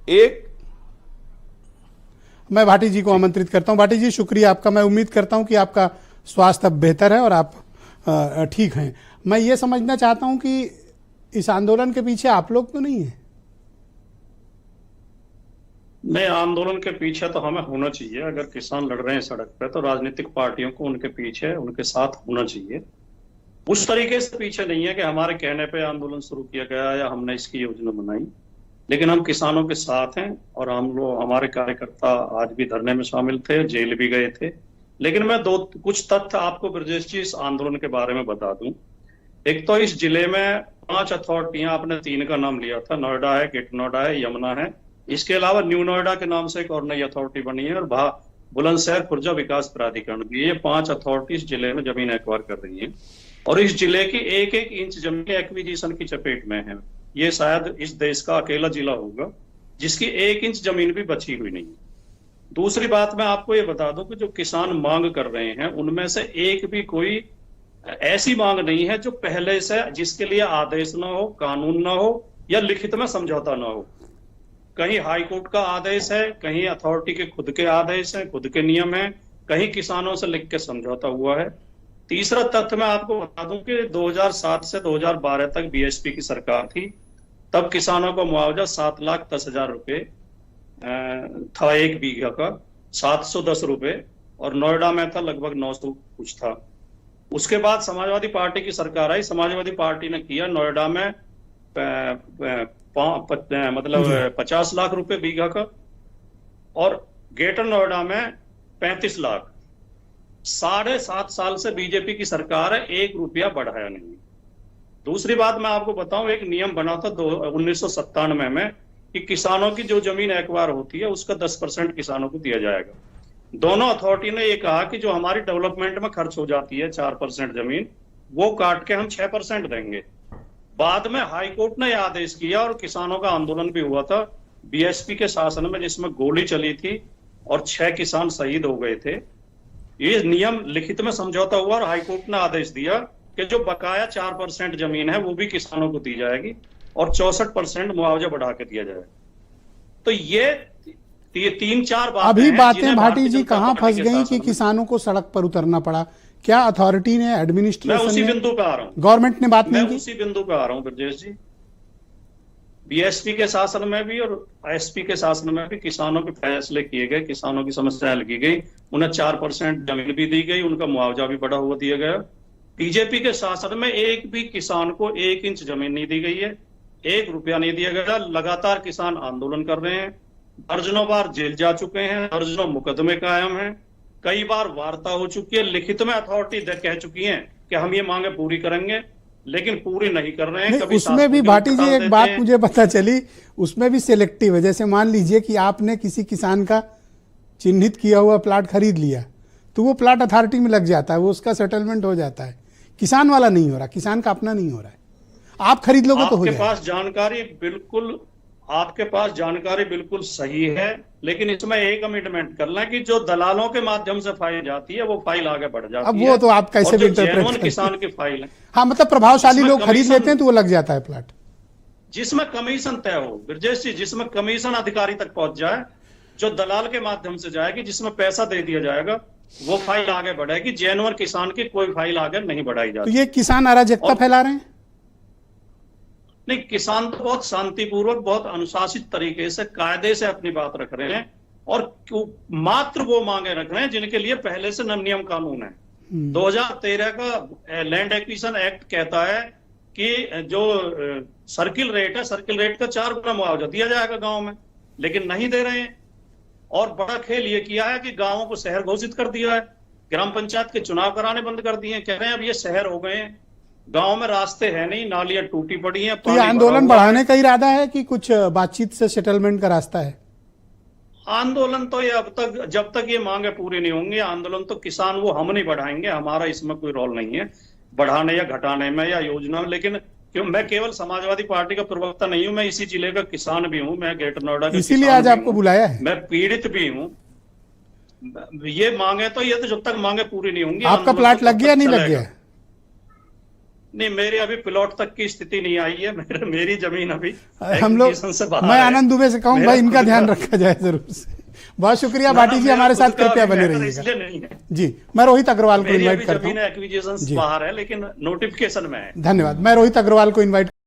एक मैं भाटी जी को आमंत्रित करता हूं। भाटी जी, शुक्रिया आपका। मैं उम्मीद करता हूं कि आपका स्वास्थ्य अब बेहतर है और आप ठीक हैं। मैं ये समझना चाहता हूं कि इस आंदोलन के पीछे आप लोग तो नहीं हैं? नहीं, आंदोलन के पीछे तो हमें होना चाहिए। अगर किसान लड़ रहे हैं सड़क पे तो राजनीतिक पार्टियों को उनके पीछे, उनके साथ होना चाहिए। उस तरीके से पीछे नहीं है कि हमारे कहने पे आंदोलन शुरू किया गया या हमने इसकी योजना बनाई, लेकिन हम किसानों के साथ हैं। और हम लोग, हमारे कार्यकर्ता आज भी धरने में शामिल थे, जेल भी गए थे। लेकिन मैं कुछ तथ्य आपको ब्रजेश जी इस आंदोलन के बारे में बता दूं। एक तो इस जिले में 5 अथॉरिटियां, आपने 3 का नाम लिया था, नोएडा है, ग्रेटर नोएडा है, यमुना है। इसके अलावा न्यू नोएडा के नाम से एक और नई अथॉरिटी बनी है, और बुलंदशहर खुर्जा विकास प्राधिकरण भी। ये 5 अथॉरिटी इस जिले में जमीन एक्वायर कर रही है, और इस जिले की एक एक इंच जमीन एक्विजिशन की चपेट में है। ये शायद इस देश का अकेला जिला होगा जिसकी 1 इंच जमीन भी बची हुई नहीं है। दूसरी बात मैं आपको ये बता दूं कि जो किसान मांग कर रहे हैं उनमें से एक भी कोई ऐसी मांग नहीं है जो पहले से, जिसके लिए आदेश ना हो, कानून ना हो या लिखित में समझौता ना हो। कहीं हाई कोर्ट का आदेश है, कहीं अथॉरिटी के खुद के आदेश है, खुद के नियम है, कहीं किसानों से लिख के समझौता हुआ है। तीसरा तथ्य मैं आपको बता दूं कि 2007 से 2012 तक बीएसपी की सरकार थी। तब किसानों को मुआवजा 7,10,000 रुपए था, 1 बीघा का 710 रुपए, और नोएडा में था लगभग 900 कुछ था। उसके बाद समाजवादी पार्टी की सरकार आई। समाजवादी पार्टी ने किया नोएडा में मतलब 50 लाख रुपए बीघा का, और ग्रेटर नोएडा में 35 लाख। 7.5 साल से बीजेपी की सरकार है, 1 रुपया बढ़ाया नहीं। दूसरी बात मैं आपको बताऊं, एक नियम बना था 1997 में कि किसानों की जो जमीन एक्वायर होती है उसका 10% किसानों को दिया जाएगा। दोनों अथॉरिटी ने ये कहा कि जो हमारी डेवलपमेंट में खर्च हो जाती है 4% जमीन, वो काट के हम 6% देंगे। बाद में हाई कोर्ट ने यह आदेश किया और किसानों का आंदोलन भी हुआ था बीएसपी के शासन में, जिसमें गोली चली थी और 6 किसान शहीद हो गए थे। ये नियम लिखित में समझौता हुआ और हाईकोर्ट ने आदेश दिया कि जो बकाया 4% जमीन है वो भी किसानों को दी जाएगी और 64% मुआवजा बढ़ा के दिया जाएगा। तो ये 3-4 बातें अभी हैं बातें भाटी जी कहां फंस गई कि किसानों को सड़क पर उतरना पड़ा? क्या अथॉरिटी ने, एडमिनिस्ट्रेशन मैं उसी ने, बिंदु पे आ रहा हूं, गवर्नमेंट ने बात नहीं की? उसी बिंदु पे आ रहा हूं ब्रजेश जी। बीएसपी के शासन में भी और एसपी के शासन में भी किसानों के फैसले किए गए, किसानों की समस्या हल की गई, उन्हें 4% जमीन भी दी गई, उनका मुआवजा भी बढ़ा हुआ दिया गया। बीजेपी के शासन में एक भी किसान को 1 इंच जमीन नहीं दी गई है, 1 रुपया नहीं दिया गया। लगातार किसान आंदोलन कर रहे हैं, दर्जनों बार जेल जा चुके हैं, दर्जनों मुकदमे कायम हैं, कई बार वार्ता हो चुकी है, लिखित में अथॉरिटी कह चुकी है कि हम ये मांगे पूरी करेंगे, लेकिन पूरी नहीं कर रहे हैं। कभी उसमें भी भाटी जी एक बात मुझे पता चली, उसमें भी सिलेक्टिव है। जैसे मान लीजिए कि आपने किसी किसान का चिन्हित किया हुआ प्लाट खरीद लिया, तो वो प्लाट अथॉरिटी में लग जाता है, वो उसका सेटलमेंट हो जाता है। किसान वाला नहीं हो रहा, किसान का अपना नहीं हो रहा है। आप खरीद लोगे तो हो जाएगा। आपके पास जानकारी बिल्कुल सही है, लेकिन इसमें एक कमिटमेंट करना है कि जो दलालों के माध्यम से फाइल जाती है वो फाइल आगे बढ़ जाती है। अब वो तो आप कैसे भी इंटरप्रेट करते हैं। किसान की फाइल है, हाँ, मतलब प्रभावशाली लोग खरीद लेते हैं तो वो लग जाता है प्लाट, जिसमें कमीशन तय हो ब्रजेश जी, जिसमें कमीशन अधिकारी तक पहुंच जाए, जो दलाल के माध्यम से जाएगी, जिसमें पैसा दे दिया जाएगा, वो फाइल आगे बढ़ेगी। जेन्युइन किसान की कोई फाइल आगे नहीं बढ़ाई जाती। तो ये किसान अराजकता फैला रहे हैं? नहीं, किसान तो बहुत शांतिपूर्वक, बहुत अनुशासित तरीके से, कायदे से अपनी बात रख रहे हैं, और मात्र वो मांगे रख रहे हैं जिनके लिए पहले से नियम कानून है। 2013 का लैंड एक्विजिशन एक्ट कहता है कि जो सर्किल रेट है, सर्किल रेट का 4 गुना मुआवजा दिया जाएगा गांव में, लेकिन नहीं दे रहे हैं। और बड़ा खेल ये किया है कि गांवों को शहर घोषित कर दिया है, ग्राम पंचायत के चुनाव कराने बंद कर दिए, कह रहे हैं अब ये शहर हो गए हैं, गांव में रास्ते हैं नहीं, नालियां टूटी पड़ी हैं। तो ये आंदोलन बढ़ाने का इरादा है कि कुछ बातचीत से सेटलमेंट का रास्ता है? आंदोलन तो ये अब तक, जब तक ये मांगे पूरी नहीं होंगी, आंदोलन तो किसान वो हम नहीं बढ़ाएंगे, हमारा इसमें कोई रोल नहीं है बढ़ाने या घटाने में या योजना में। लेकिन क्यों, मैं केवल समाजवादी पार्टी का प्रवक्ता नहीं हूं, मैं इसी जिले का किसान भी हूं, मैं ग्रेटर नोएडा का, इसीलिए आज आपको बुलाया है। मैं पीड़ित भी हूं। ये मांगे तो, ये तो जब तक मांगे पूरी नहीं होंगी। आपका प्लाट लग गया नहीं लग गया? नहीं, मेरे अभी प्लॉट तक की स्थिति नहीं आई है। मेरी जमीन अभी हम लोग, acquisition से बाहर मैं है। आनंद दुबे से कहूँ मेरा भाई इनका खुद ध्यान का- रखा जाए जरूर से। बहुत शुक्रिया ना, भाटी जी, मेरा हमारे खुद साथ का कृपया अभी बने matter रहिएगा। इसलिए नहीं है। जी, मैं रोहित अग्रवाल को मेरी इनवाइट अभी करता जमीन हूँ। एक्विजिशन जी। बाहर है, लेकिन नोटिफिकेशन में है। धन्यवाद। मैं रोहित अग्रवाल को इनवाइट